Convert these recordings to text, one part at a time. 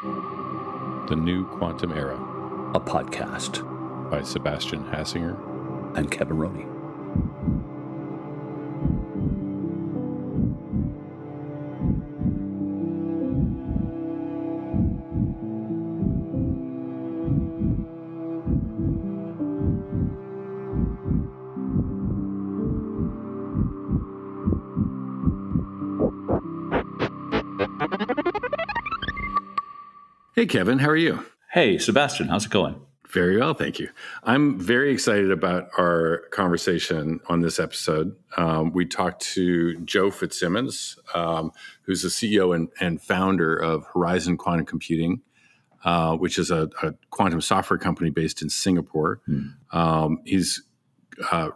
The New Quantum Era, a podcast by Sebastian Hassinger and Kevin Roney. Hey, Kevin, how are you? Hey, Sebastian, how's it going? Very well, thank you. I'm very excited about our conversation on this episode. We talked to Joe Fitzsimons, who's the CEO and founder of Horizon Quantum Computing, which is a quantum software company based in Singapore. He's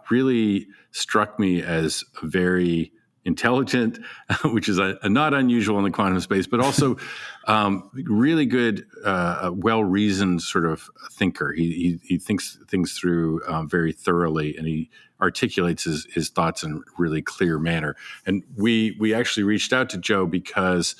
really struck me as a very intelligent, which is a not unusual in the quantum space, but also really good, well-reasoned sort of thinker. He thinks things through very thoroughly, and he articulates his thoughts in a really clear manner. And we actually reached out to Joe because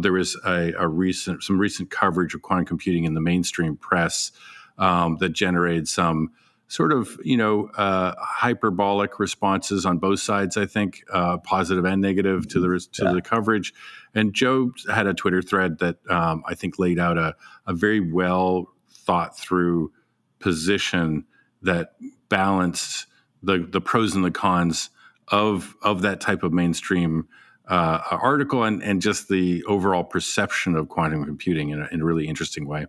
there was some recent coverage of quantum computing in the mainstream press that generated some sort of, hyperbolic responses on both sides, I think, positive and negative to the coverage. And Joe had a Twitter thread that I think laid out a very well thought through position that balanced the pros and the cons of that type of mainstream article and just the overall perception of quantum computing in a really interesting way.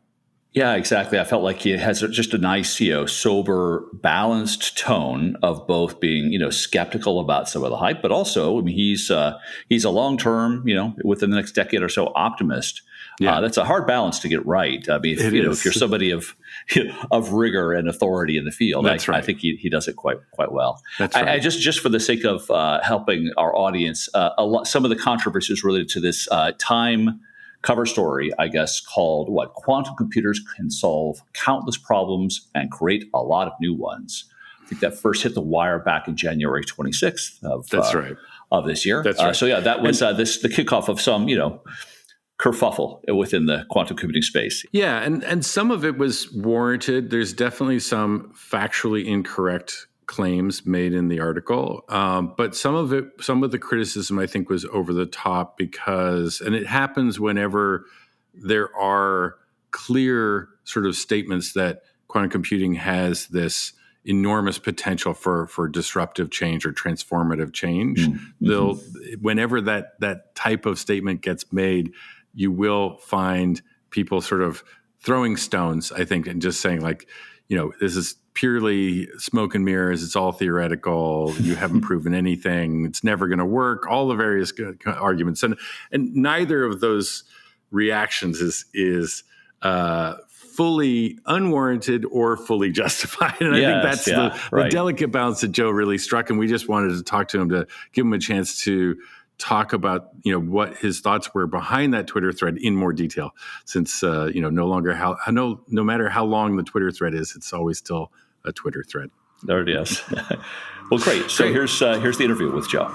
Yeah, exactly. I felt like he has just a nice, sober, balanced tone of both being, skeptical about some of the hype, but also, I mean, he's a long-term, within the next decade or so, optimist. Yeah. That's a hard balance to get right. I mean, if you're somebody of rigor and authority in the field, That's right. I think he does it quite well. That's right. I just for the sake of helping our audience, some of the controversies related to this Time cover story, I guess, called Quantum Computers Can Solve Countless Problems and Create a Lot of New Ones. I think that first hit the wire back in January 26th of this year. That's right. So yeah, that was the kickoff of some, kerfuffle within the quantum computing space. Yeah, and some of it was warranted. There's definitely some factually incorrect claims made in the article, but some of the criticism I think was over the top because, and it happens whenever there are clear sort of statements that quantum computing has this enormous potential for disruptive change or transformative change. Whenever that type of statement gets made, you will find people sort of throwing stones, I think, and just saying this is purely smoke and mirrors. It's all theoretical. You haven't proven anything. It's never going to work. All the various arguments, and neither of those reactions is fully unwarranted or fully justified. And I think that's the delicate balance that Joe really struck. And we just wanted to talk to him to give him a chance to talk about what his thoughts were behind that Twitter thread in more detail, since no matter how long the Twitter thread is, it's always still a Twitter thread. There it is. Well, great. So here's the interview with Joe.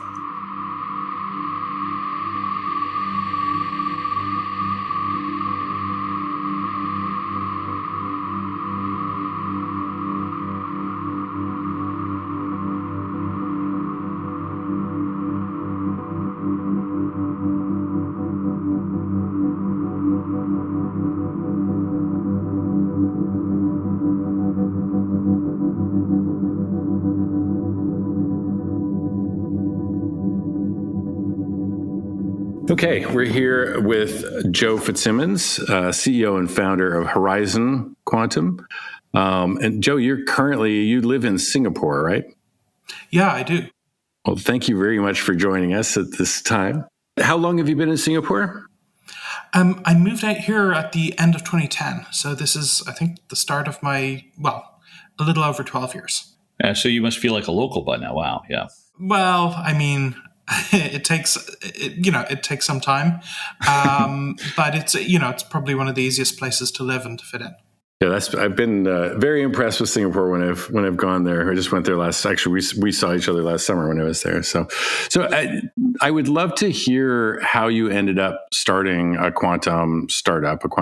Okay, we're here with Joe Fitzsimons, CEO and founder of Horizon Quantum. And Joe, you live in Singapore, right? Yeah, I do. Well, thank you very much for joining us at this time. How long have you been in Singapore? I moved out here at the end of 2010. So this is, I think, the start of a little over 12 years. So you must feel like a local by now. Wow. Yeah. Well, I mean, it takes some time, but it's probably one of the easiest places to live and to fit in. Yeah, I've been very impressed with Singapore when I've gone there. I just went there last. Actually, we saw each other last summer when I was there. So I would love to hear how you ended up starting a quantum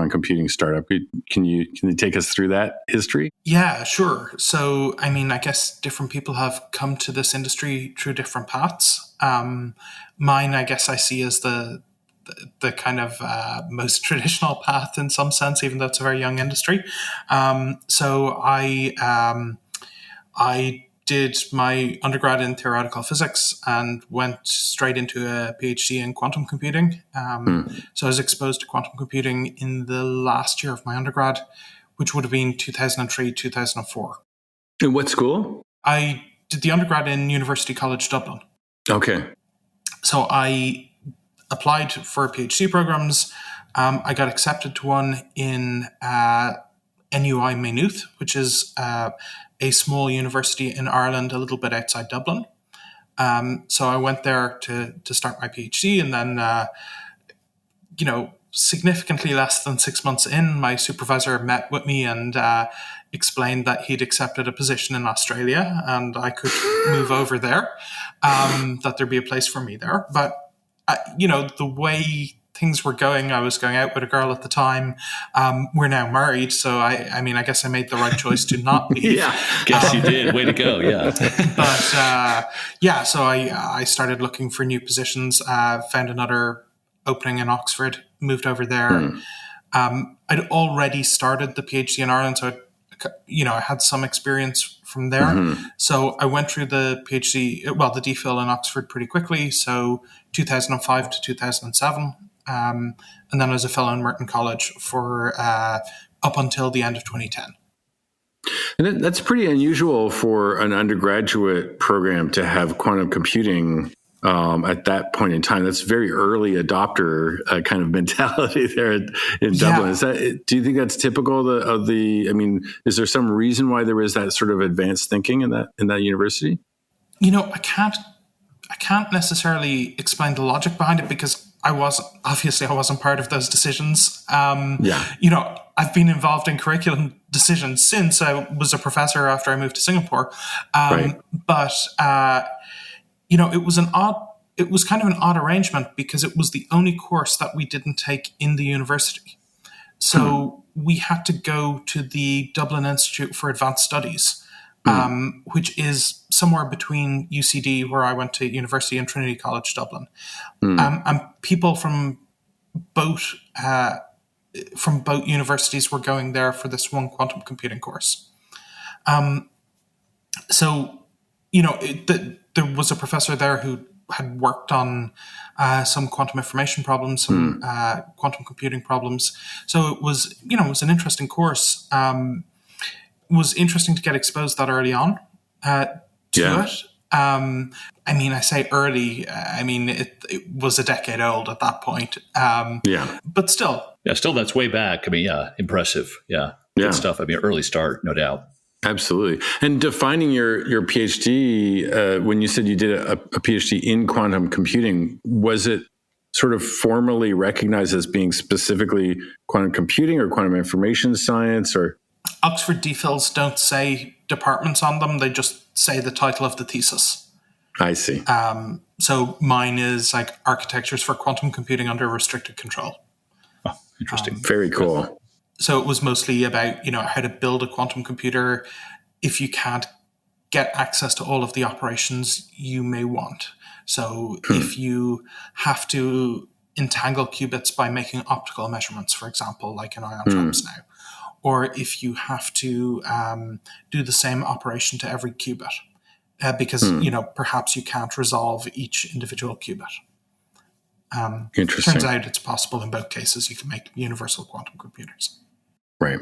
computing startup. Can you take us through that history? Yeah, sure. So, I mean, I guess different people have come to this industry through different paths. Mine, I guess, I see as the kind of most traditional path in some sense, even though it's a very young industry. I did my undergrad in theoretical physics and went straight into a PhD in quantum computing. So I was exposed to quantum computing in the last year of my undergrad, which would have been 2003, 2004. In what school? I did the undergrad in University College Dublin. Okay. So I applied for PhD programs. I got accepted to one in NUI Maynooth, which is a small university in Ireland, a little bit outside Dublin. So I went there to start my PhD, and then, significantly less than 6 months in, my supervisor met with me and explained that he'd accepted a position in Australia and I could move over there, that there'd be a place for me there. But, the way things were going, I was going out with a girl at the time. We're now married, so I guess I made the right choice to not leave. Yeah, guess you did. Way to go, yeah. But so I started looking for new positions, found another opening in Oxford, moved over there. I'd already started the PhD in Ireland, so I had some experience from there. So I went through the PhD, the DPhil in Oxford pretty quickly, so 2005 to 2007. And then I was a fellow in Merton College for up until the end of 2010. And that's pretty unusual for an undergraduate program to have quantum computing at that point in time. That's very early adopter kind of mentality there in Dublin. Yeah. Do you think that's typical of the? I mean, is there some reason why there was that sort of advanced thinking in that university? I can't necessarily explain the logic behind it because I wasn't part of those decisions. I've been involved in curriculum decisions since I was a professor after I moved to Singapore. Right. But it was kind of an odd arrangement because it was the only course that we didn't take in the university. So we had to go to the Dublin Institute for Advanced Studies, which is somewhere between UCD, where I went to university, and Trinity College Dublin. And people from both universities were going there for this one quantum computing course. There was a professor there who had worked on some quantum information problems, some quantum computing problems. So it was an interesting course. It was interesting to get exposed that early on to it. I say early. It was a decade old at that point. But still. Yeah, still that's way back. Impressive. Yeah, good stuff. Early start, no doubt. Absolutely. And defining your PhD, when you said you did a PhD in quantum computing, was it sort of formally recognized as being specifically quantum computing or quantum information science? Or Oxford DPhils don't say departments on them; they just say the title of the thesis. I see. So mine is like Architectures for Quantum Computing under Restricted Control. Oh, interesting. Very cool. So it was mostly about, how to build a quantum computer if you can't get access to all of the operations you may want. So if you have to entangle qubits by making optical measurements, for example, like in ion traps now, or if you have to do the same operation to every qubit, because, perhaps you can't resolve each individual qubit. Interesting. Turns out it's possible in both cases. You can make universal quantum computers. Right.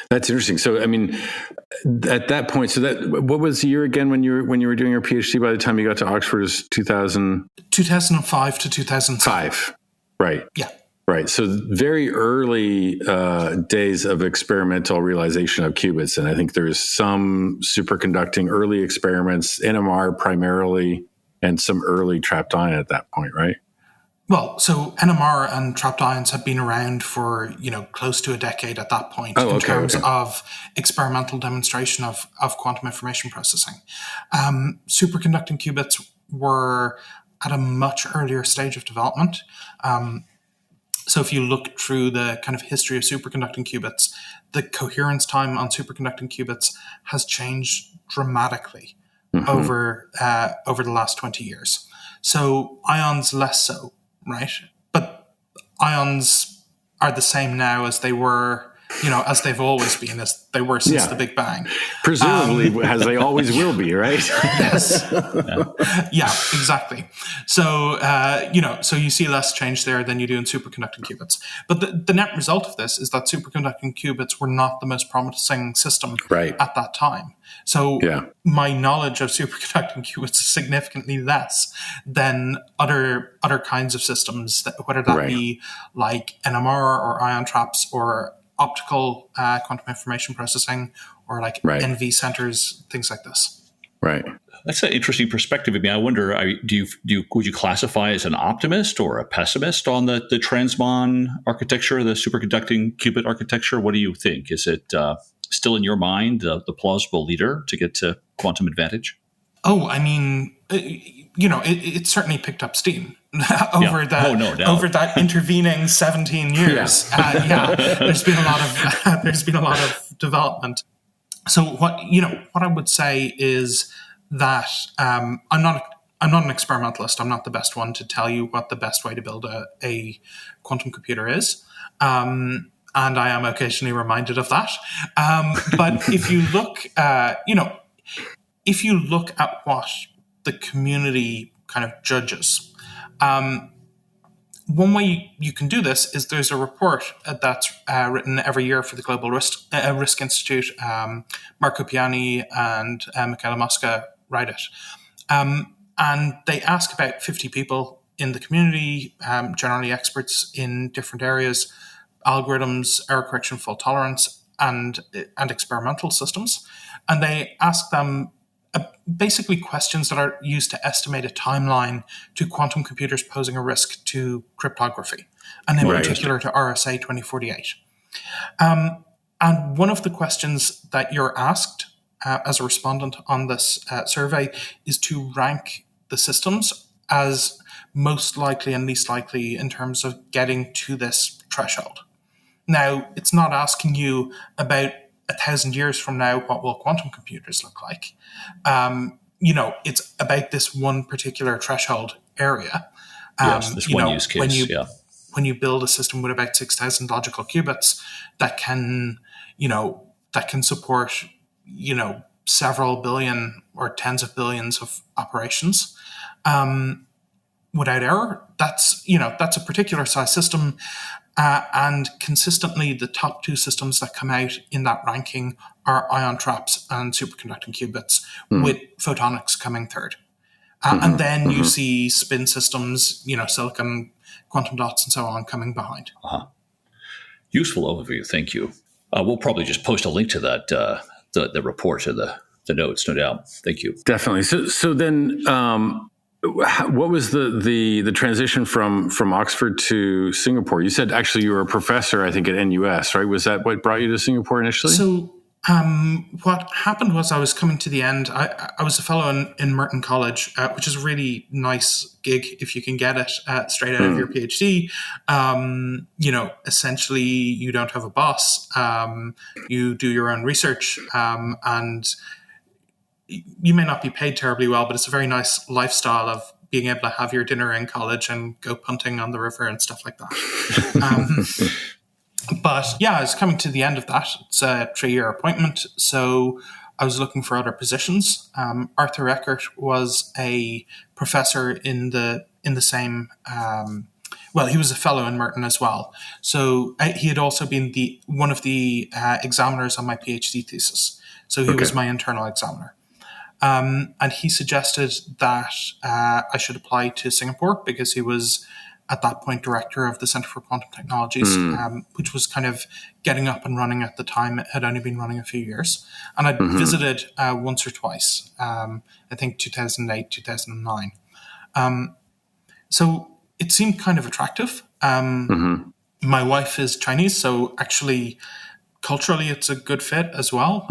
That's interesting. So, at that point, what was the year again when you were doing your PhD? By the time you got to Oxford, is 2005 to 2007. Right. Yeah. Right. So very early days of experimental realization of qubits, and I think there's some superconducting early experiments, NMR primarily, and some early trapped ion at that point, right? Well, so NMR and trapped ions have been around for, close to a decade at that point Oh, in okay, terms okay. of experimental demonstration of quantum information processing. Superconducting qubits were at a much earlier stage of development. So if you look through the kind of history of superconducting qubits, the coherence time on superconducting qubits has changed dramatically over the last 20 years. So ions less so, right? But ions are the same now as they were, as they've always been, as they were since the Big Bang. Presumably, as they always will be, right? Yes. Yeah, exactly. So, so you see less change there than you do in superconducting qubits. But the net result of this is that superconducting qubits were not the most promising system at that time. So my knowledge of superconducting qubits is significantly less than other kinds of systems, whether that be like NMR or ion traps or optical quantum information processing or like NV centers, things like this. Right. That's an interesting perspective. I mean, I wonder, would you classify as an optimist or a pessimist on the transmon architecture, the superconducting qubit architecture? What do you think? Is it still in your mind the plausible leader to get to quantum advantage? Oh, I mean, it certainly picked up steam over that intervening 17 years. There's been a lot of development. So what I would say is that I'm not an experimentalist. I'm not the best one to tell you what the best way to build a quantum computer is. And I am occasionally reminded of that. But if you look, if you look at what the community kind of judges, one way you can do this is there's a report that's written every year for the Global Risk Institute. Marco Piani and Michaela Mosca write it. And they ask about 50 people in the community, generally experts in different areas, algorithms, error correction, fault tolerance, and experimental systems. And they ask them basically questions that are used to estimate a timeline to quantum computers posing a risk to cryptography, and in particular to RSA 2048. And one of the questions that you're asked as a respondent on this survey is to rank the systems as most likely and least likely in terms of getting to this threshold. Now, it's not asking you about 1,000 years from now, what will quantum computers look like? It's about this one particular threshold area. This one use case. When you build a system with about 6,000 logical qubits that can support, several billion or tens of billions of operations without error, that's a particular size system. And consistently, the top two systems that come out in that ranking are ion traps and superconducting qubits, with photonics coming third. And then you see spin systems, silicon, quantum dots, and so on coming behind. Useful overview. Thank you. We'll probably just post a link to that, the report to the notes, no doubt. Thank you. Definitely. So then, what was the transition from Oxford to Singapore? You said actually you were a professor, I think, at NUS, right? Was that what brought you to Singapore initially? So what happened was I was coming to the end. I was a fellow in Merton College, which is a really nice gig if you can get it straight out of your PhD. Essentially you don't have a boss. You do your own research, and you may not be paid terribly well, but it's a very nice lifestyle of being able to have your dinner in college and go punting on the river and stuff like that. But yeah, I was coming to the end of that. It's a 3-year appointment, so I was looking for other positions. Arthur Eckert was a professor in the same. He was a fellow in Merton as well. So he had also been one of the examiners on my PhD thesis. So he was my internal examiner. And he suggested that I should apply to Singapore because he was at that point director of the Center for Quantum Technologies, which was kind of getting up and running at the time. It had only been running a few years. And I'd visited once or twice, I think 2008, 2009. So it seemed kind of attractive. My wife is Chinese, so actually culturally it's a good fit as well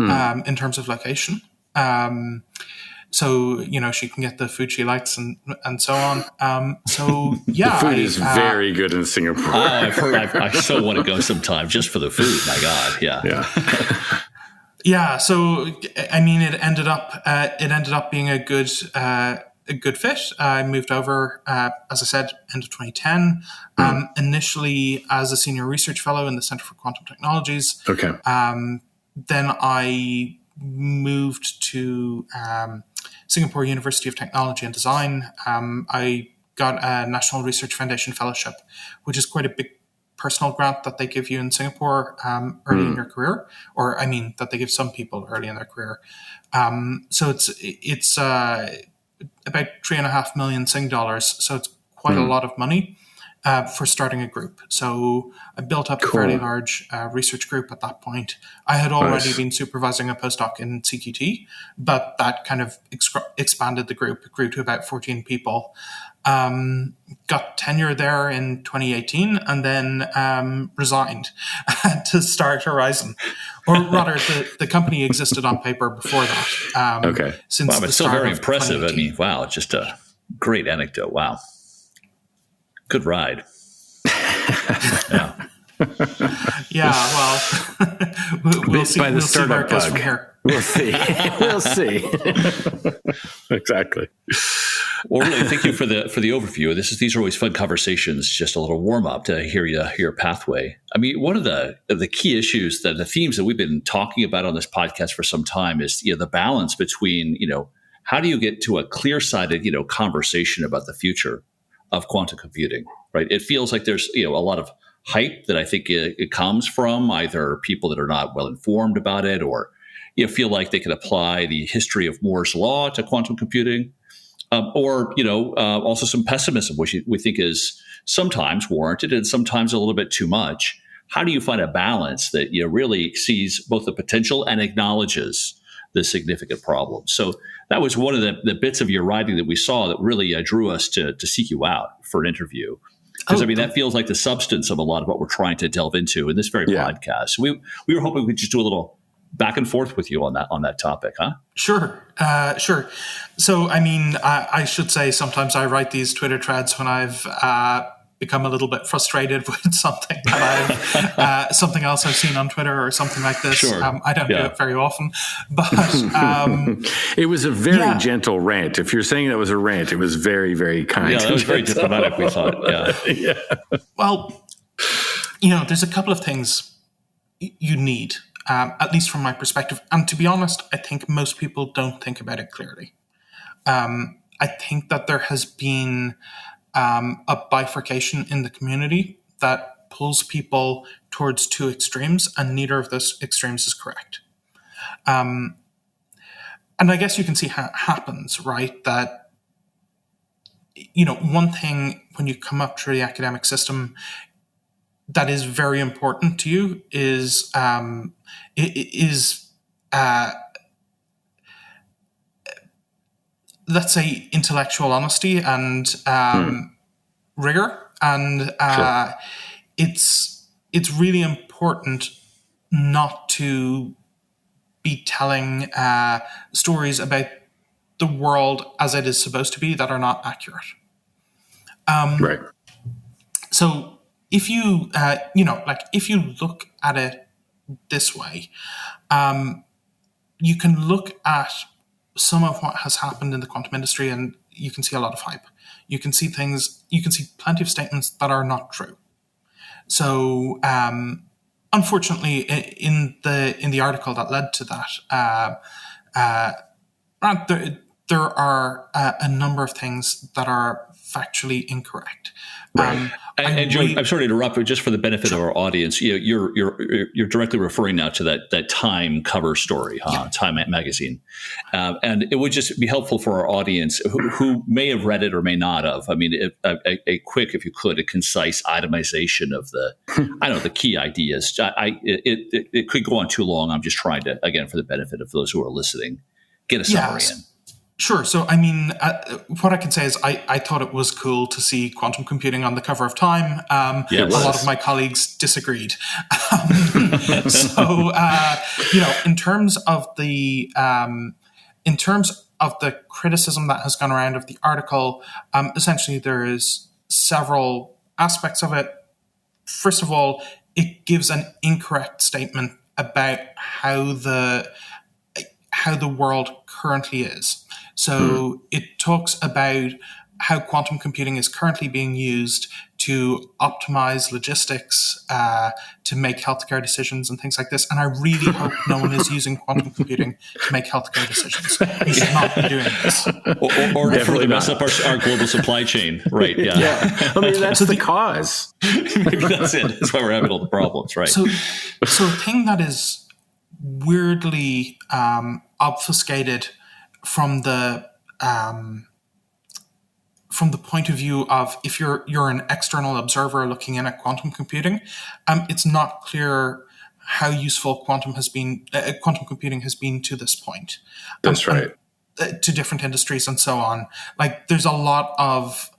in terms of location. So, she can get the food she likes and so on. So, yeah. The food is very good in Singapore. Oh, I've heard. I so want to go sometime just for the food. My God. Yeah. Yeah. Yeah. So, I mean, it ended up being a good fit. I moved over, as I said, end of 2010, initially as a senior research fellow in the Center for Quantum Technologies. Okay. Then I moved to Singapore University of Technology and Design. I got a National Research Foundation Fellowship, which is quite a big personal grant that they give you in Singapore early in your career, or I mean that they give some people early in their career. So it's about 3.5 million Sing dollars. So it's quite a lot of money for starting a group. So I built up a fairly large research group at that point. I had already been supervising a postdoc in CQT, but that kind of expanded the group. It grew to about 14 people. Got tenure there in 2018 and then resigned to start Horizon. Or rather, the company existed on paper before that. Since wow, but the still start very of impressive. 2018. I mean, wow, just a great anecdote. Wow. Good ride. Yeah. Yeah, well, we'll see. By the We'll see where it goes startup from here. We'll see. We'll see. Exactly. Well, really, thank you for the overview. These are always fun conversations. Just a little warm up to hear your pathway. I mean, one of the key issues the themes that we've been talking about on this podcast for some time is the balance between how do you get to a clear-sighted conversation about the future of quantum computing, right? It feels like there's a lot of hype that I think it comes from either people that are not well informed about it, or feel like they can apply the history of Moore's law to quantum computing, or also some pessimism, which we think is sometimes warranted and sometimes a little bit too much. How do you find a balance that really sees both the potential and acknowledges the significant problem? So that was one of the bits of your writing that we saw that really drew us to seek you out for an interview. Because that feels like the substance of a lot of what we're trying to delve into in this very podcast. We were hoping we could just do a little back and forth with you on that topic, huh? Sure. So, I mean, I should say sometimes I write these Twitter threads when I've become a little bit frustrated with something that I've something else I've seen on Twitter or something like this. Sure. I don't do it very often, but it was a very gentle rant. If you're saying that was a rant, it was very, very kind. Yeah, that was very diplomatic, we thought. Yeah. Well, there's a couple of things you need, at least from my perspective. And to be honest, I think most people don't think about it clearly. I think that there has been a bifurcation in the community that pulls people towards two extremes, and neither of those extremes is correct. And I guess you can see how it happens, right? That, one thing when you come up through the academic system that is very important to you is let's say intellectual honesty and rigor, and it's really important not to be telling stories about the world as it is supposed to be that are not accurate. Right. So if you if you look at it this way, you can look at some of what has happened in the quantum industry, and you can see a lot of hype. You can see plenty of statements that are not true. So, unfortunately, in the article that led to that, there are a number of things that are factually incorrect. Right. And Joe, I'm sorry to interrupt, but just for the benefit of our audience, you're directly referring now to that Time cover story, Time magazine, and it would just be helpful for our audience who may have read it or may not have. I mean, a quick, if you could, a concise itemization of the key ideas. It could go on too long. I'm just trying to, again, for the benefit of those who are listening, get a summary in. Sure. So, I mean, what I can say is I thought it was cool to see quantum computing on the cover of Time. A lot of my colleagues disagreed. In terms of the criticism that has gone around of the article, essentially there is several aspects of it. First of all, it gives an incorrect statement about how the world currently is. So it talks about how quantum computing is currently being used to optimize logistics, to make healthcare decisions and things like this. And I really hope no one is using quantum computing to make healthcare decisions. You should not be doing this. Or to further mess up our global supply chain. Right, yeah. I mean, that's the cause. Maybe that's it. That's why we're having all the problems, right? So a thing that is weirdly obfuscated from the point of view of if you're an external observer looking in at quantum computing, it's not clear how useful quantum computing has been to this point. That's right. To different industries and so on. Like there's a lot of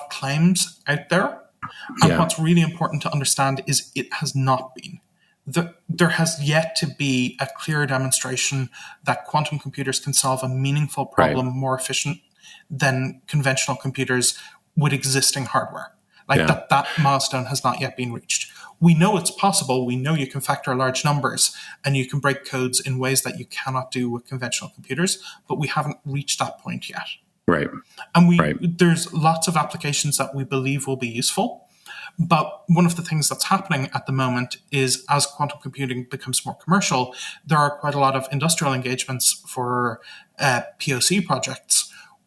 claims out there, and what's really important to understand is it has not been. There has yet to be a clear demonstration that quantum computers can solve a meaningful problem more efficient than conventional computers with existing hardware. That milestone has not yet been reached. We know it's possible. We know you can factor large numbers and you can break codes in ways that you cannot do with conventional computers, but we haven't reached that point yet. Right. And there's lots of applications that we believe will be useful. But one of the things that's happening at the moment is as quantum computing becomes more commercial, there are quite a lot of industrial engagements for POC projects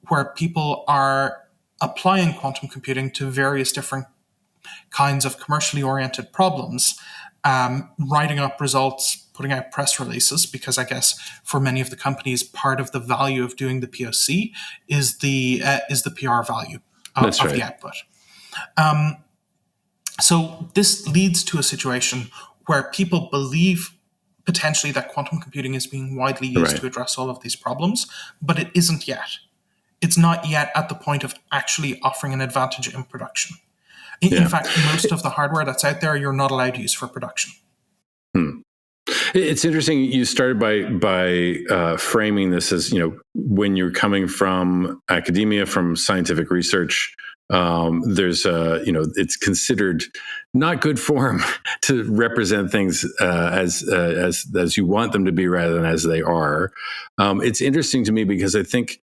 where people are applying quantum computing to various different kinds of commercially oriented problems, writing up results, putting out press releases, because I guess for many of the companies, part of the value of doing the POC is the PR value of the output. So this leads to a situation where people believe potentially that quantum computing is being widely used to address all of these problems, but it isn't yet. It's not yet at the point of actually offering an advantage in production. In fact, most of the hardware that's out there, you're not allowed to use for production. It's interesting. You started by framing this as, when you're coming from academia, from scientific research, there's it's considered not good form to represent things as you want them to be rather than as they are. It's interesting to me because I think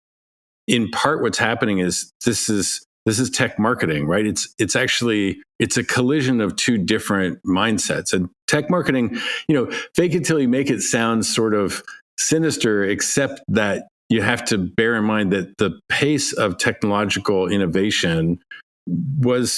in part what's happening is this is tech marketing, right? It's a collision of two different mindsets. And tech marketing, fake it till you make it sound sort of sinister, except that you have to bear in mind that the pace of technological innovation is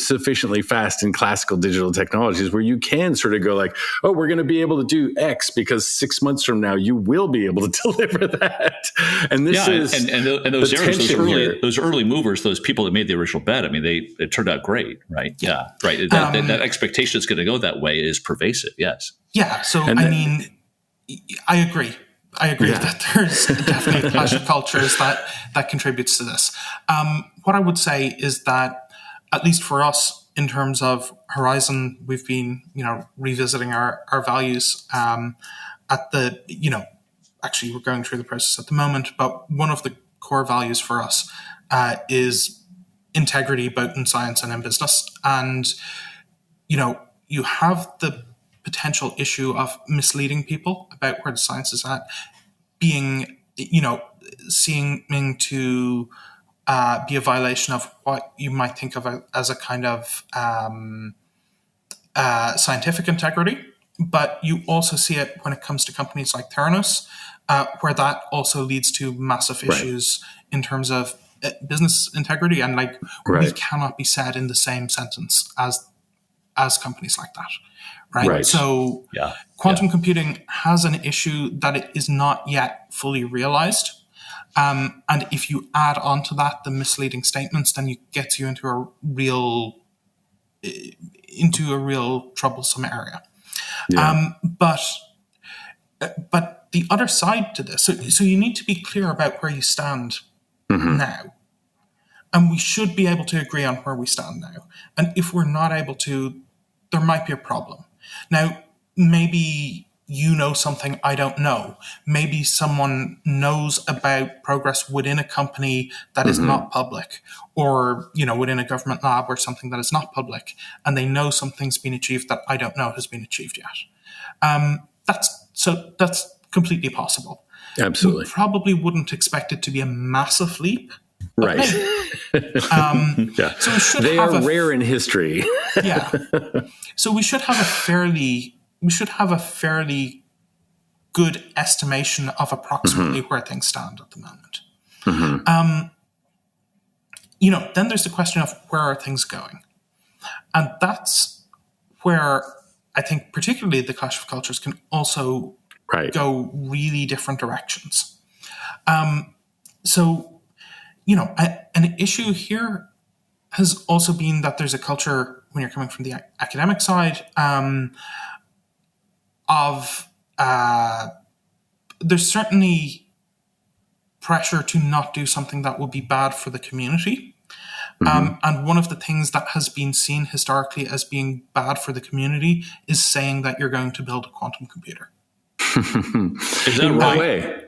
sufficiently fast in classical digital technologies where you can sort of go like, oh, we're going to be able to do X because 6 months from now you will be able to deliver that. And this and those areas, those early movers, those people that made the original bet, I mean, it turned out great, right? Yeah, right. That expectation is going to go that way is pervasive. Yes. Yeah. So I agree. That there's definitely a clash of cultures that contributes to this. What I would say is that, at least for us, in terms of Horizon, we've been, revisiting our values actually we're going through the process at the moment, but one of the core values for us is integrity, both in science and in business. And, you have the potential issue of misleading people about where the science is at, being, seeming to be a violation of what you might think of as a kind of scientific integrity. But you also see it when it comes to companies like Theranos, where that also leads to massive issues in terms of business integrity. And we cannot be said in the same sentence as companies like that. Right. So quantum computing has an issue that it is not yet fully realized. And if you add onto that the misleading statements, then it gets you into a real troublesome area. Yeah. But the other side to this, so you need to be clear about where you stand now. And we should be able to agree on where we stand now. And if we're not able to, there might be a problem. Now, maybe you know something I don't know. Maybe someone knows about progress within a company that is not public, or, within a government lab or something that is not public, and they know something's been achieved that I don't know has been achieved yet. That's completely possible. Absolutely. We probably wouldn't expect it to be a massive leap. Right. Yeah. So they are rare in history. Yeah. So we should have a fairly good estimation of approximately where things stand at the moment. Then there's the question of where are things going? And that's where I think particularly the Clash of Cultures can also go really different directions. An issue here has also been that there's a culture, when you're coming from the academic side, there's certainly pressure to not do something that would be bad for the community. And one of the things that has been seen historically as being bad for the community is saying that you're going to build a quantum computer. Is that right? Way?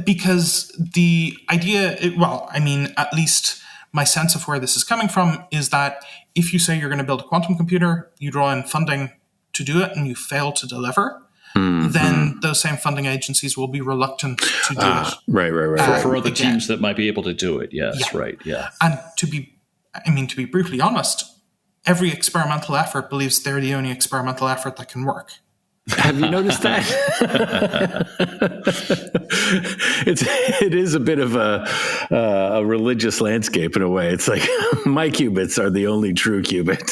Because the idea, at least my sense of where this is coming from is that if you say you're going to build a quantum computer, you draw in funding to do it and you fail to deliver, then those same funding agencies will be reluctant to do it. Right. For other teams that might be able to do it. Yes, right. Yeah. And to be brutally honest, every experimental effort believes they're the only experimental effort that can work. Have you noticed that? It is a bit of a religious landscape in a way. It's like my qubits are the only true qubit.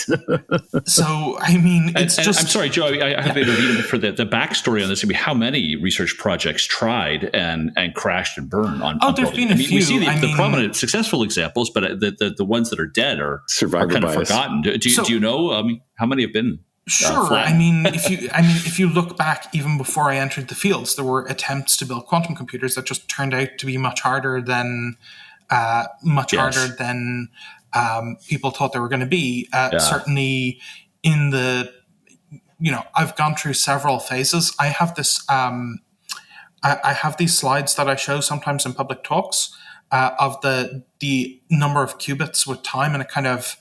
So it's just. I'm sorry, Joe. I have to intervene for the backstory on this. How many research projects tried and crashed and burned on? There's been a few. We see the prominent successful examples, but the ones that are dead are kind of forgotten. Do you know how many have been? Sure. If you look back, even before I entered the fields, there were attempts to build quantum computers that just turned out to be much harder than people thought they were going to be. Certainly, in the I've gone through several phases. I have this. I have these slides that I show sometimes in public talks of the number of qubits with time, and it kind of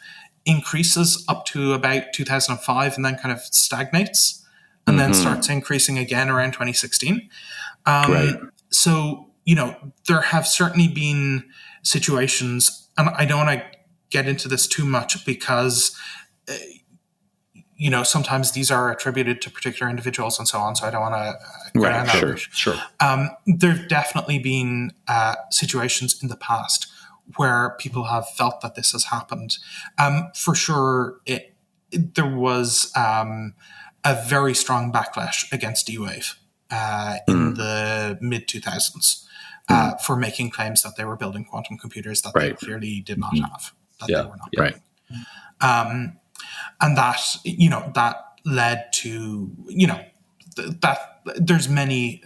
increases up to about 2005 and then kind of stagnates and then starts increasing again around 2016. So, there have certainly been situations, and I don't want to get into this too much because, sometimes these are attributed to particular individuals and so on. So I don't want to go down that route. Sure. There have definitely been situations in the past where people have felt that this has happened. For sure, there was a very strong backlash against D-Wave in the mid-2000s for making claims that they were building quantum computers that they clearly did not have, that they were not building. And that led to, that there's many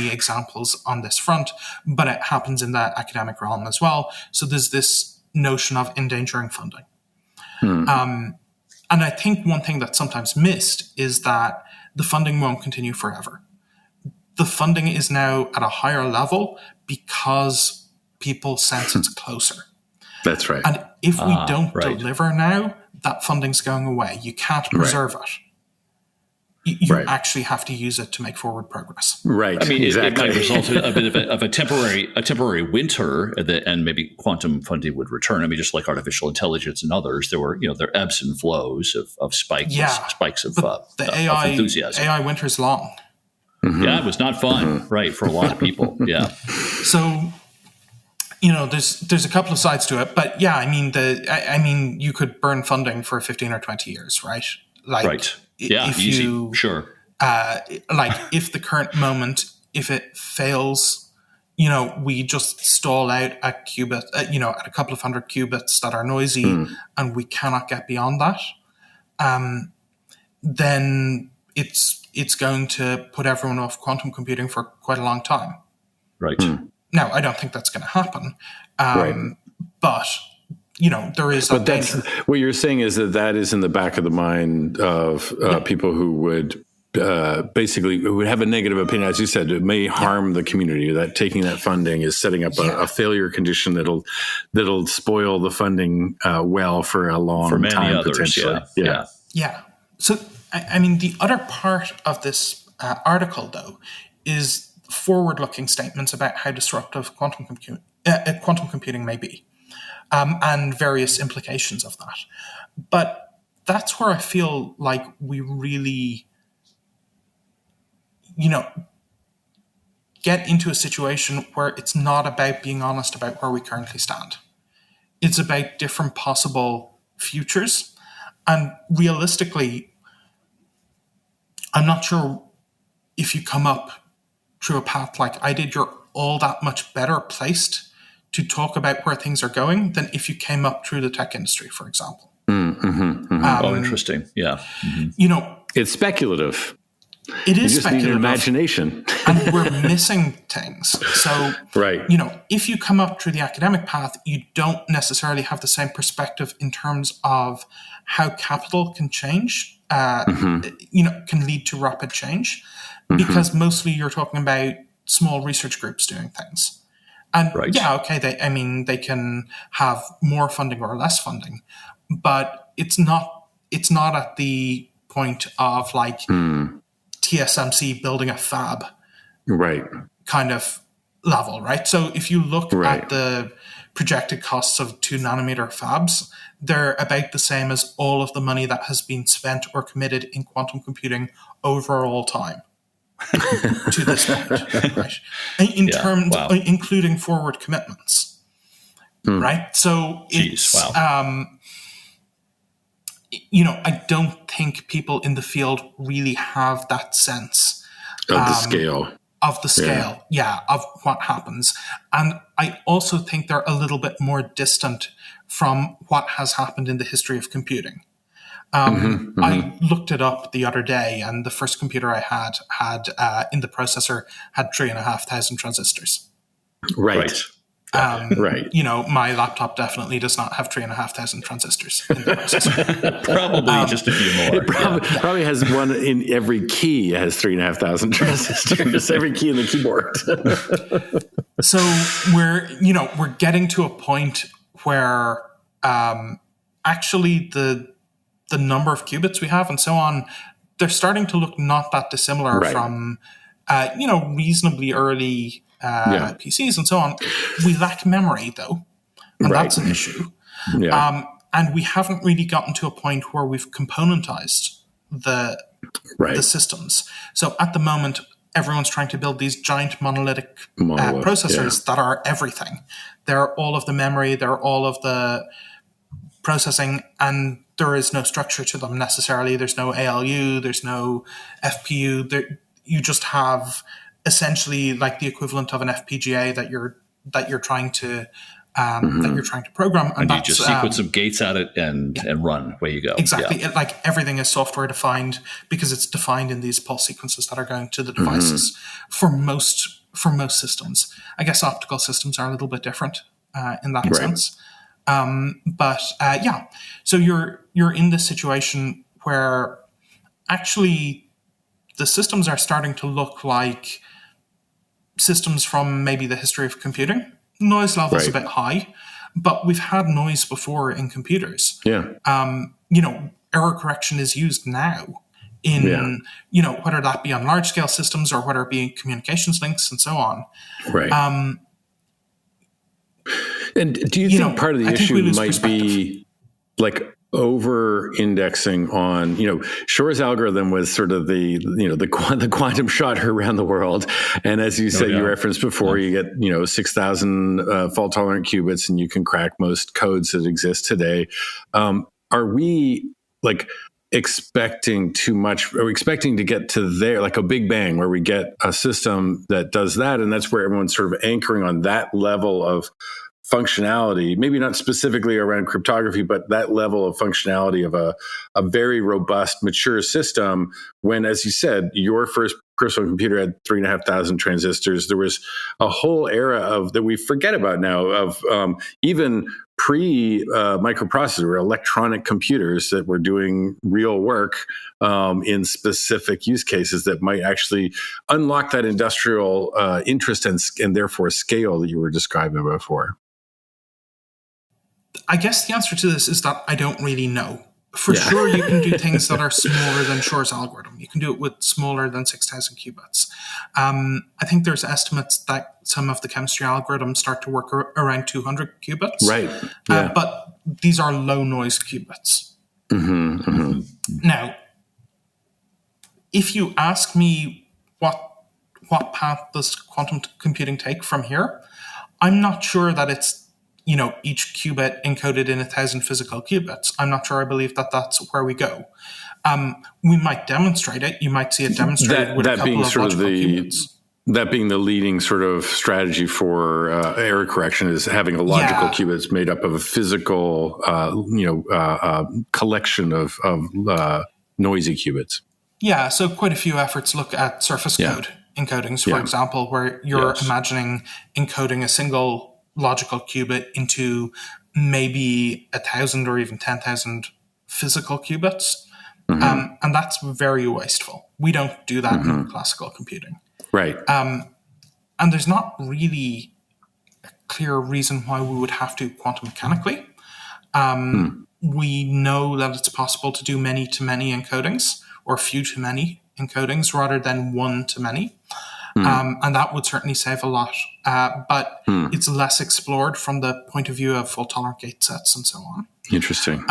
examples on this front, but it happens in that academic realm as well. So there's this notion of endangering funding. And I think one thing that's sometimes missed is that the funding won't continue forever. The funding is now at a higher level because people sense it's closer. That's right. And if we don't deliver now, that funding's going away. You can't preserve it. You actually have to use it to make forward progress. Right. It might result in a bit of a temporary winter, and maybe quantum funding would return. Just like artificial intelligence and others, there were there ebbs and flows of spikes of enthusiasm. AI winter's long. Yeah, it was not fun, for a lot of people. Yeah. So, there's a couple of sides to it, but you could burn funding for 15 or 20 years, right? Yeah, if easy. Sure. If the current moment, if it fails, we just stall out a qubit, at a couple of hundred qubits that are noisy, and we cannot get beyond that, then it's it's going to put everyone off quantum computing for quite a long time. Right. Now, I don't think that's going to happen. Right. But, there is that danger. What you're saying is that is in the back of the mind of people who would basically would have a negative opinion. As you said, it may harm the community, that taking that funding is setting up a failure condition that'll spoil the funding well for a long for many time, others, potentially. Yeah. So, I mean, the other part of this article, though, is forward-looking statements about how disruptive quantum computing may be, and various implications of that. But that's where I feel like we really, get into a situation where it's not about being honest about where we currently stand. It's about different possible futures. And realistically, I'm not sure if you come up through a path like I did, you're all that much better placed to talk about where things are going than if you came up through the tech industry, for example. Interesting. Yeah. It's speculative. It is you just speculative. Need an imagination. And we're missing things. So, right. If you come up through the academic path, you don't necessarily have the same perspective in terms of how capital can change, can lead to rapid change, because mostly you're talking about small research groups doing things. And they can have more funding or less funding, but it's not at the point of like TSMC building a fab, right? Kind of level, right? So if you look at the projected costs of 2-nanometer fabs, they're about the same as all of the money that has been spent or committed in quantum computing over all time to this point, right? In terms, including forward commitments, right? So I don't think people in the field really have that sense of the scale. Of what happens. And I also think they're a little bit more distant from what has happened in the history of computing. I looked it up the other day, and the first computer I had in the processor had 3,500 transistors. Right. My laptop definitely does not have 3,500 transistors in the processor. Probably just a few more. It probably has one in every key. It has 3,500 transistors. Every key in the keyboard. So we're getting to a point where actually the number of qubits we have and so on, they're starting to look not that dissimilar from reasonably early PCs and so on. We lack memory, though, and that's an issue. Yeah. And we haven't really gotten to a point where we've componentized the systems. So at the moment, everyone's trying to build these giant monolithic processors that are everything. They're all of the memory, they're all of the processing, and there is no structure to them necessarily. There's no ALU, there's no FPU. You just have essentially like the equivalent of an FPGA that you're trying to program, and you just sequence some gates at it and run. Away you go. Exactly, like everything is software defined because it's defined in these pulse sequences that are going to the devices. For most systems, I guess optical systems are a little bit different in that sense. So you're in this situation where actually the systems are starting to look like systems from maybe the history of computing. Noise level is a bit high, but we've had noise before in computers. Yeah. Error correction is used now in, whether that be on large scale systems or whether it be communications links and so on. Right. And do you think part of the issue might be like over indexing on, Shor's algorithm was sort of the quantum shot around the world. And as you said, you referenced before, you get, 6,000 fault tolerant qubits and you can crack most codes that exist today. Are we expecting too much? Are we expecting to get to there, like a big bang where we get a system that does that? And that's where everyone's sort of anchoring on that level of functionality, maybe not specifically around cryptography, but that level of functionality of a very robust, mature system. When, as you said, your first personal computer had 3,500 transistors. There was a whole era of that we forget about now of even pre-microprocessor electronic computers that were doing real work in specific use cases that might actually unlock that industrial interest and therefore scale that you were describing before. I guess the answer to this is that I don't really know. For sure, you can do things that are smaller than Shor's algorithm. You can do it with smaller than 6,000 qubits. I think there's estimates that some of the chemistry algorithms start to work around 200 qubits. Right. Yeah. But these are low noise qubits. Now, if you ask me what path does quantum computing take from here, I'm not sure that it's each qubit encoded in 1,000 physical qubits. I'm not sure I believe that that's where we go. We might demonstrate it. You might see it demonstrated with a couple of logical qubits. That being the leading sort of strategy for error correction is having a logical qubit that's made up of a physical, collection of noisy qubits. Yeah, so quite a few efforts look at surface code encodings, for example, where you're imagining encoding a single logical qubit into maybe 1,000 or even 10,000 physical qubits. And that's very wasteful. We don't do that in classical computing. Right. And there's not really a clear reason why we would have to quantum mechanically. We know that it's possible to do many-to-many encodings or few-to-many encodings rather than one-to-many. And that would certainly save a lot. But it's less explored from the point of view of fault-tolerant gate sets and so on. Interesting.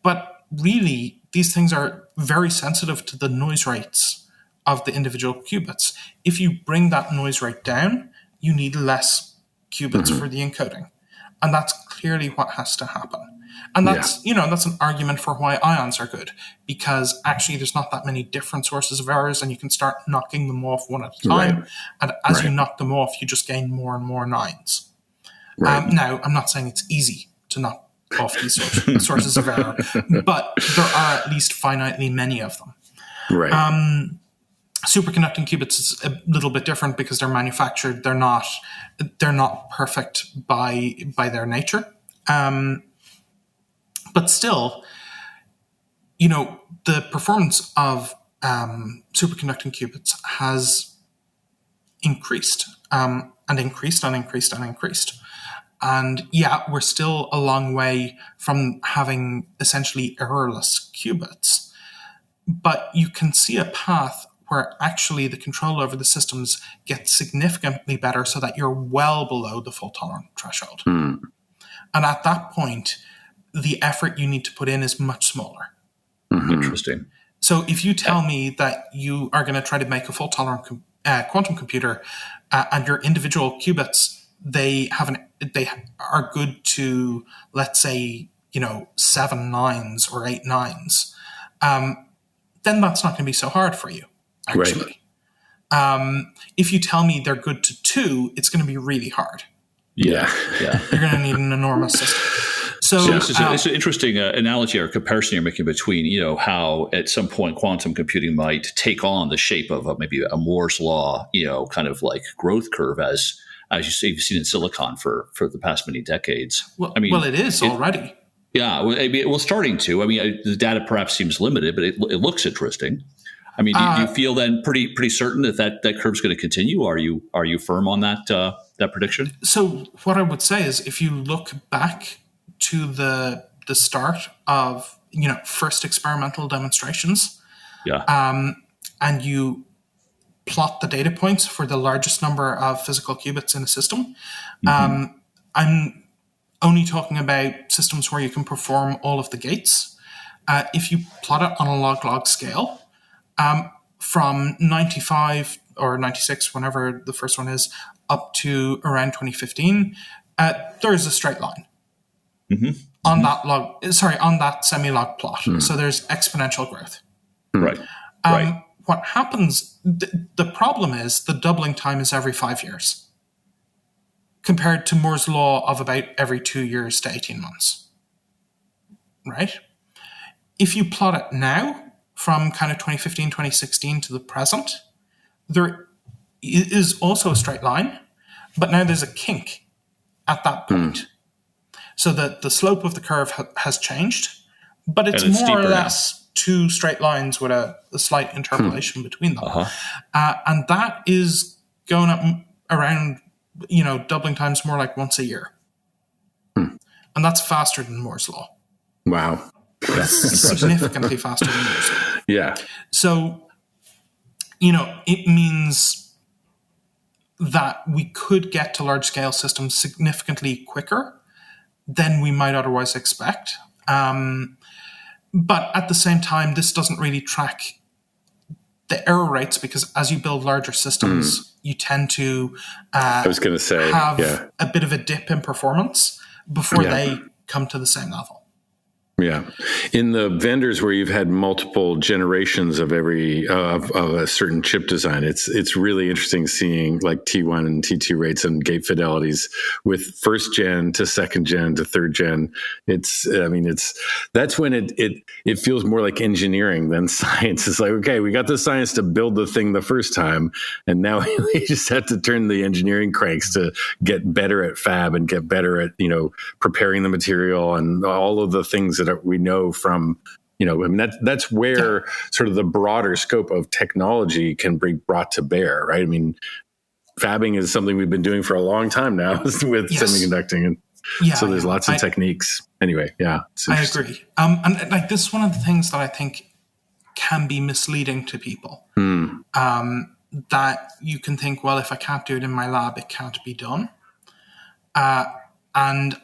But really, these things are very sensitive to the noise rates of the individual qubits. If you bring that noise rate down, you need less qubits for the encoding. And that's clearly what has to happen. And that's, that's an argument for why ions are good, because actually there's not that many different sources of errors and you can start knocking them off one at a time. Right. And as you knock them off, you just gain more and more nines. Right. Now, I'm not saying it's easy to knock off these sources of error, but there are at least finitely many of them. Right. Superconducting qubits is a little bit different because they're manufactured. They're not perfect by their nature. But still, the performance of superconducting qubits has increased and increased and increased and increased. And we're still a long way from having essentially errorless qubits. But you can see a path where actually the control over the systems gets significantly better so that you're well below the fault-tolerant threshold. And at that point, the effort you need to put in is much smaller. Interesting. So if you tell me that you are going to try to make a fault-tolerant quantum computer and your individual qubits, they are good to, let's say, 7 nines or 8 nines, then that's not going to be so hard for you, actually. Right. If you tell me they're good to 2, it's going to be really hard. Yeah. You're going to need an enormous system. So it's an interesting analogy or comparison you're making between, how at some point quantum computing might take on the shape of maybe a Moore's law, kind of like growth curve as you say, you've seen in silicon for the past many decades. Well, it is already. Yeah, well, starting to. The data perhaps seems limited, but it looks interesting. Do you feel then pretty certain that curve's going to continue? Are you firm on that prediction? So what I would say is, if you look back to the start of first experimental demonstrations, and you plot the data points for the largest number of physical qubits in a system, I'm only talking about systems where you can perform all of the gates. If you plot it on a log-log scale, from 95 or 96, whenever the first one is, up to around 2015, there is a straight line on that semi-log plot. So there's exponential growth. Right. What happens? The problem is the doubling time is every 5 years, compared to Moore's law of about every 2 years to 18 months, right? If you plot it now from kind of 2015, 2016 to the present, there is also a straight line, but now there's a kink at that point. So that the slope of the curve has changed, but it's more or less two straight lines with a slight interpolation between them. And that is going up around, doubling times more like once a year. And that's faster than Moore's law. Wow. Significantly faster than Moore's law. Yeah. So, it means that we could get to large-scale systems significantly quicker than we might otherwise expect. But at the same time, this doesn't really track the error rates, because as you build larger systems, you tend to I was going to say, have a bit of a dip in performance before they come to the same level. Yeah. In the vendors where you've had multiple generations of of a certain chip design, it's really interesting seeing like T1 and T2 rates and gate fidelities with first gen to second gen to third gen. That's when it feels more like engineering than science. It's like, okay, we got the science to build the thing the first time, and now we just have to turn the engineering cranks to get better at fab and get better at, preparing the material and all of the things that we know from, that's where sort of the broader scope of technology can be brought to bear, right? I mean, fabbing is something we've been doing for a long time now with semiconducting. And so there's lots of techniques. Anyway, I agree. And like, this is one of the things that I think can be misleading to people. That you can think, well, if I can't do it in my lab, it can't be done. And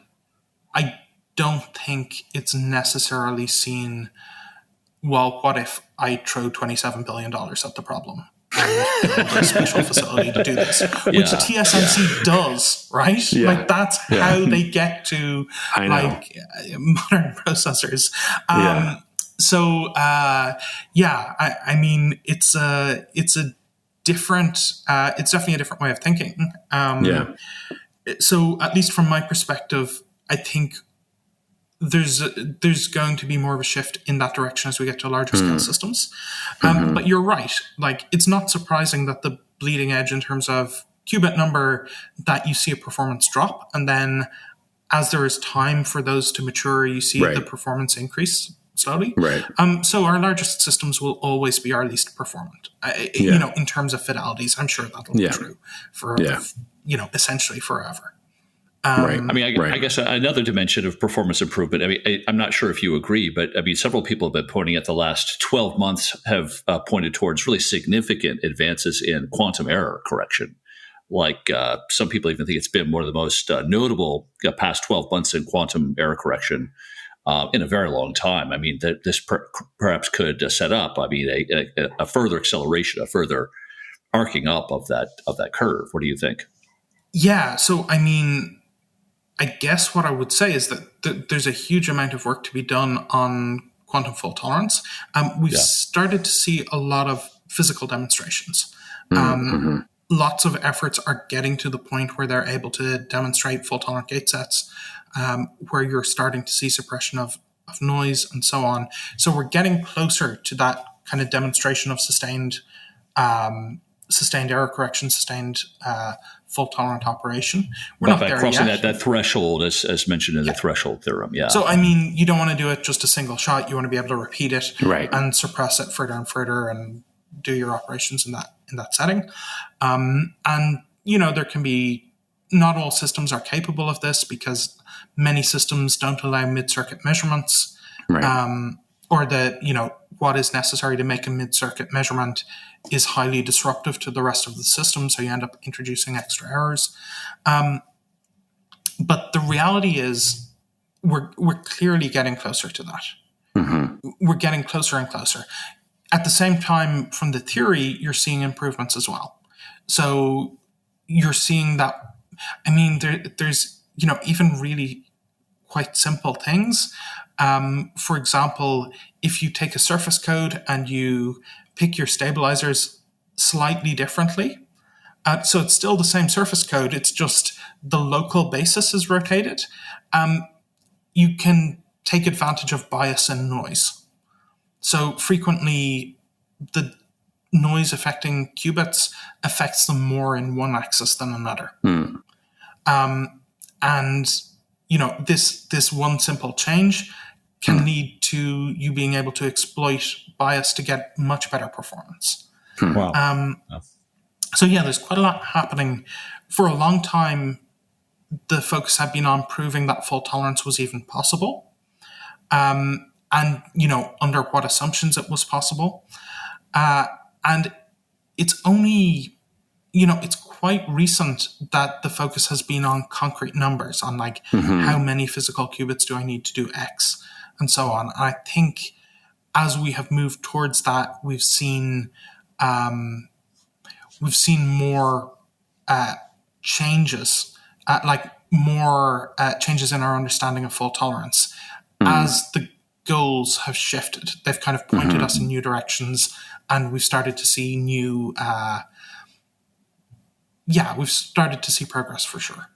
I don't think it's necessarily seen, well, what if I throw $27 billion at the problem and build a special facility to do this, which TSMC does, right? Yeah. Like, that's how they get to modern processors. So, I mean, it's definitely a different way of thinking. So, at least from my perspective, I think there's going to be more of a shift in that direction as we get to larger scale systems. But you're right. Like, it's not surprising that the bleeding edge in terms of qubit number, that you see a performance drop. And then as there is time for those to mature, you see the performance increase slowly. Right. So our largest systems will always be our least performant, in terms of fidelities. I'm sure that'll be true for, essentially forever. Right. I mean, I guess another dimension of performance improvement. I mean, I'm not sure if you agree, but I mean, several people have been pointing at the last 12 months have pointed towards really significant advances in quantum error correction. Like some people even think it's been one of the most notable past 12 months in quantum error correction in a very long time. I mean, that this perhaps could set up, a further acceleration, a further arcing up of that curve. What do you think? Yeah. So, I mean, I guess what I would say is that there's a huge amount of work to be done on quantum fault tolerance. We've started to see a lot of physical demonstrations. Lots of efforts are getting to the point where they're able to demonstrate fault tolerant gate sets, where you're starting to see suppression of noise and so on. So we're getting closer to that kind of demonstration of sustained error correction, sustained fault tolerant operation. We're not there crossing yet. that threshold, as mentioned in the threshold theorem. Yeah. So, I mean, you don't want to do it just a single shot. You want to be able to repeat it and suppress it further and further and do your operations in that setting. And there can be, not all systems are capable of this, because many systems don't allow mid-circuit measurements, or what is necessary to make a mid-circuit measurement is highly disruptive to the rest of the system, so you end up introducing extra errors. But the reality is we're clearly getting closer to that. We're getting closer and closer. At the same time, from the theory, you're seeing improvements as well. So you're seeing that, I mean, there's, even really quite simple things. For example, if you take a surface code and you pick your stabilizers slightly differently, So it's still the same surface code. It's just the local basis is rotated. You can take advantage of bias and noise. So frequently, the noise affecting qubits affects them more in one axis than another. And this one simple change can lead to you being able to exploit bias to get much better performance. Wow. So yeah, there's quite a lot happening. For a long time, the focus had been on proving that fault tolerance was even possible, and under what assumptions it was possible. And it's only, it's quite recent that the focus has been on concrete numbers, on like how many physical qubits do I need to do X, and so on. And I think as we have moved towards that, we've seen more changes, changes in our understanding of fault tolerance as the goals have shifted. They've kind of pointed us in new directions, and we've started to see we've started to see progress for sure.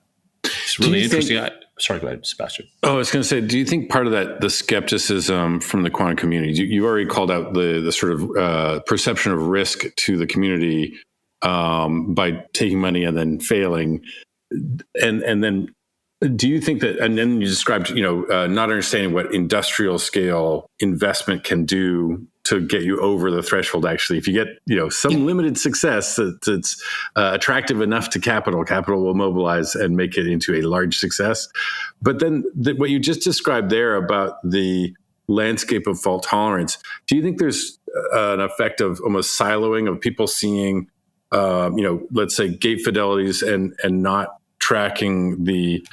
It's really interesting. Sorry, go ahead, Sebastian. Oh, I was going to say, do you think part of that, the skepticism from the quantum community, you already called out the sort of perception of risk to the community by taking money and then failing, and then do you think that, and then you described, not understanding what industrial scale investment can do to get you over the threshold. Actually, if you get, some limited success that's attractive enough to capital will mobilize and make it into a large success. But then what you just described there about the landscape of fault tolerance, do you think there's an effect of almost siloing of people seeing, let's say gate fidelities and not tracking the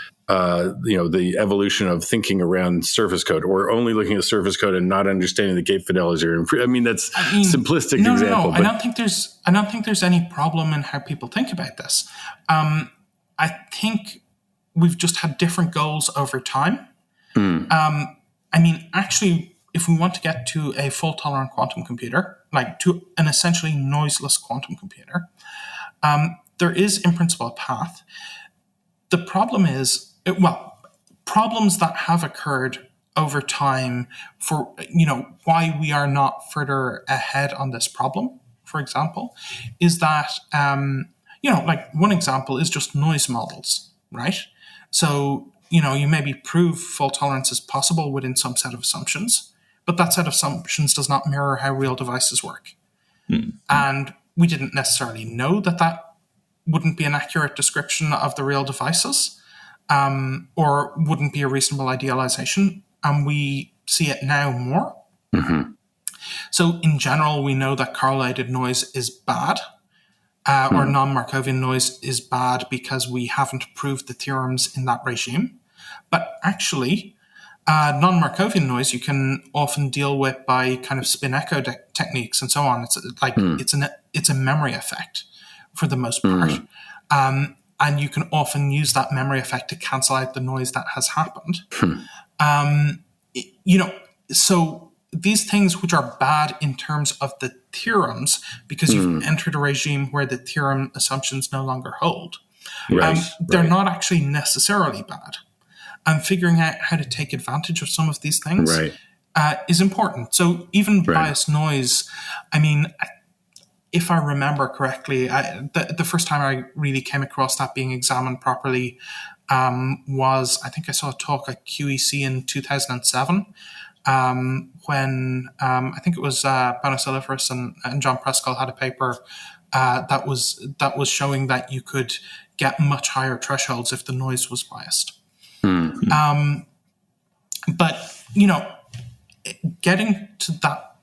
evolution of thinking around surface code, or only looking at surface code and not understanding the gate fidelities? That's simplistic example. No. I don't think there's any problem in how people think about this. I think we've just had different goals over time. Actually, if we want to get to a fault tolerant quantum computer, like to an essentially noiseless quantum computer, there is in principle a path. The problem is, problems that have occurred over time for, why we are not further ahead on this problem, for example, is that, one example is just noise models, right? So, you maybe prove fault tolerance is possible within some set of assumptions, but that set of assumptions does not mirror how real devices work. And we didn't necessarily know that wouldn't be an accurate description of the real devices, or wouldn't be a reasonable idealization. And we see it now more. So in general, we know that correlated noise is bad, or non-Markovian noise is bad because we haven't proved the theorems in that regime. But actually, non-Markovian noise you can often deal with by kind of spin echo techniques and so on. It's a memory effect for the most part. And you can often use that memory effect to cancel out the noise that has happened. So these things which are bad in terms of the theorems, because you've entered a regime where the theorem assumptions no longer hold, they're not actually necessarily bad. And figuring out how to take advantage of some of these things is important. So even biased noise, if I remember correctly, the first time I really came across that being examined properly was, I think I saw a talk at QEC in 2007 when I think it was Panos Eliferis and John Prescott had a paper that was showing that you could get much higher thresholds if the noise was biased. But, getting to that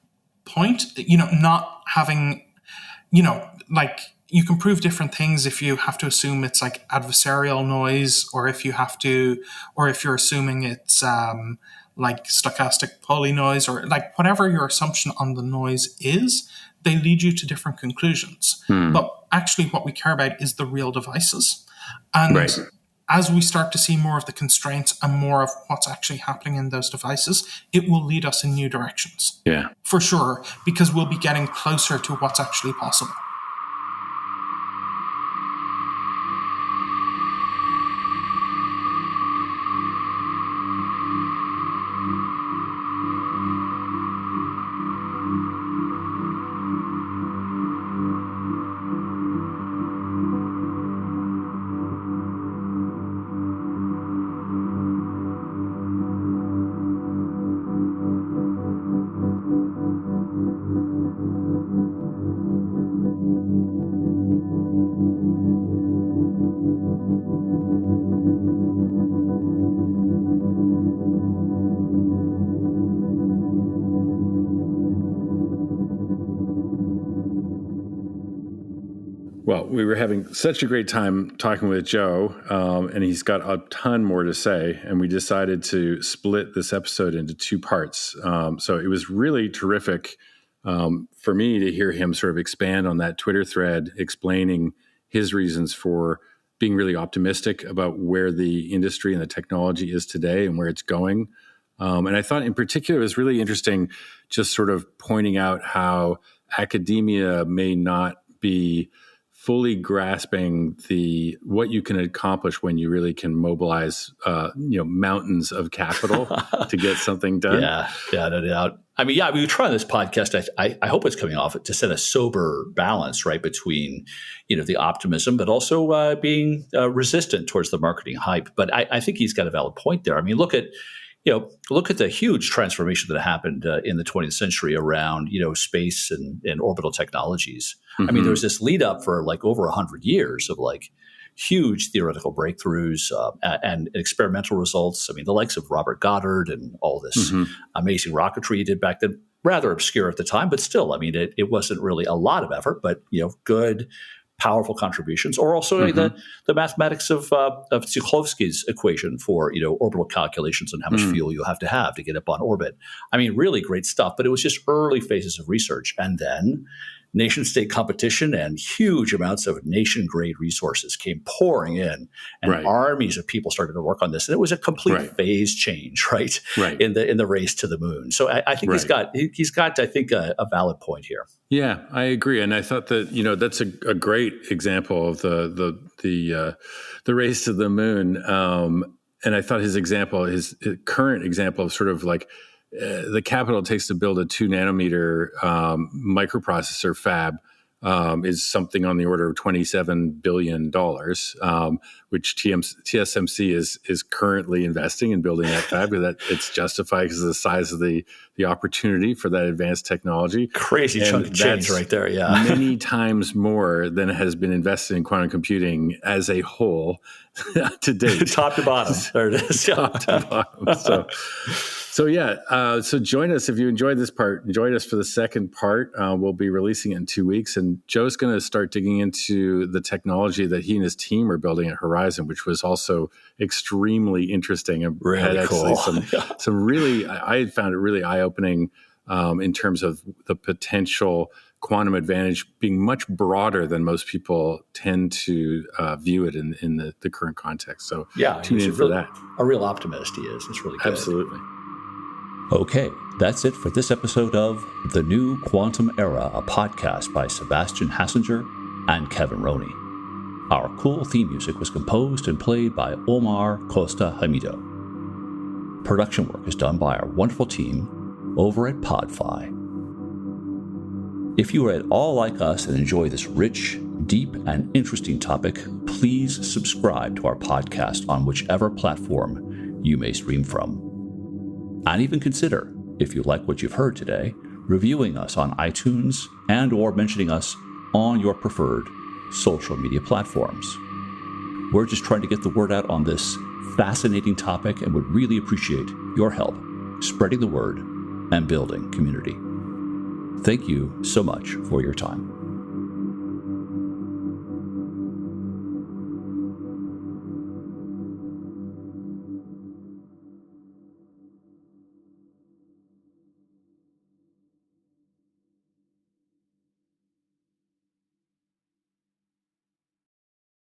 point, not having... you can prove different things if you have to assume it's like adversarial noise, or if you're assuming it's like stochastic poly noise, or like whatever your assumption on the noise is, they lead you to different conclusions. But actually what we care about is the real devices. And as we start to see more of the constraints and more of what's actually happening in those devices, it will lead us in new directions. Yeah, for sure, because we'll be getting closer to what's actually possible. Well, we were having such a great time talking with Joe, and he's got a ton more to say, and we decided to split this episode into 2 parts. So it was really terrific for me to hear him sort of expand on that Twitter thread, explaining his reasons for being really optimistic about where the industry and the technology is today and where it's going. And I thought in particular it was really interesting just sort of pointing out how academia may not be fully grasping what you can accomplish when you really can mobilize mountains of capital to get something done. Yeah, no doubt. I mean, we try on this podcast. I hope it's coming off to set a sober balance, right, between the optimism, but also being resistant towards the marketing hype. But I think he's got a valid point there. I mean, look at the huge transformation that happened in the 20th century around space and orbital technologies. Mm-hmm. I mean, there was this lead up for like over 100 years of like huge theoretical breakthroughs and experimental results. I mean, the likes of Robert Goddard and all this amazing rocketry he did back then, rather obscure at the time, but still, I mean, it wasn't really a lot of effort, but good, powerful contributions, or also the mathematics of Tsiolkovsky's equation for orbital calculations and how much fuel you have to get up on orbit. I mean, really great stuff. But it was just early phases of research, and then nation-state competition and huge amounts of nation-grade resources came pouring in, and armies of people started to work on this, and it was a complete phase change, right? In the race to the moon. So I think he's got I think a valid point here. Yeah, I agree, and I thought that that's a great example of the race to the moon. And I thought his current example of sort of like the capital it takes to build a 2 nanometer microprocessor fab is something on the order of $27 billion, which TSMC is currently investing in building that fab, because that it's justified because of the size of the opportunity for that advanced technology. Crazy chunk of change right there, yeah. Many times more than has been invested in quantum computing as a whole to date. Top to bottom. There it is. Top to bottom. So join us if you enjoyed this part. Join us for the second part. We'll be releasing it in 2 weeks, and Joe's going to start digging into the technology that he and his team are building at Horizon, which was also extremely interesting and really had cool. Some really, I had found it really eye-opening in terms of the potential quantum advantage being much broader than most people tend to view it in the current context. So tune in for that. A real optimist he is. It's really good. Absolutely. Okay, that's it for this episode of The New Quantum Era, a podcast by Sebastian Hassinger and Kevin Roney. Our cool theme music was composed and played by Omar Costa Hamido. Production work is done by our wonderful team over at Podfi. If you are at all like us and enjoy this rich, deep, and interesting topic, please subscribe to our podcast on whichever platform you may stream from. And even consider, if you like what you've heard today, reviewing us on iTunes and or mentioning us on your preferred social media platforms. We're just trying to get the word out on this fascinating topic and would really appreciate your help spreading the word and building community. Thank you so much for your time.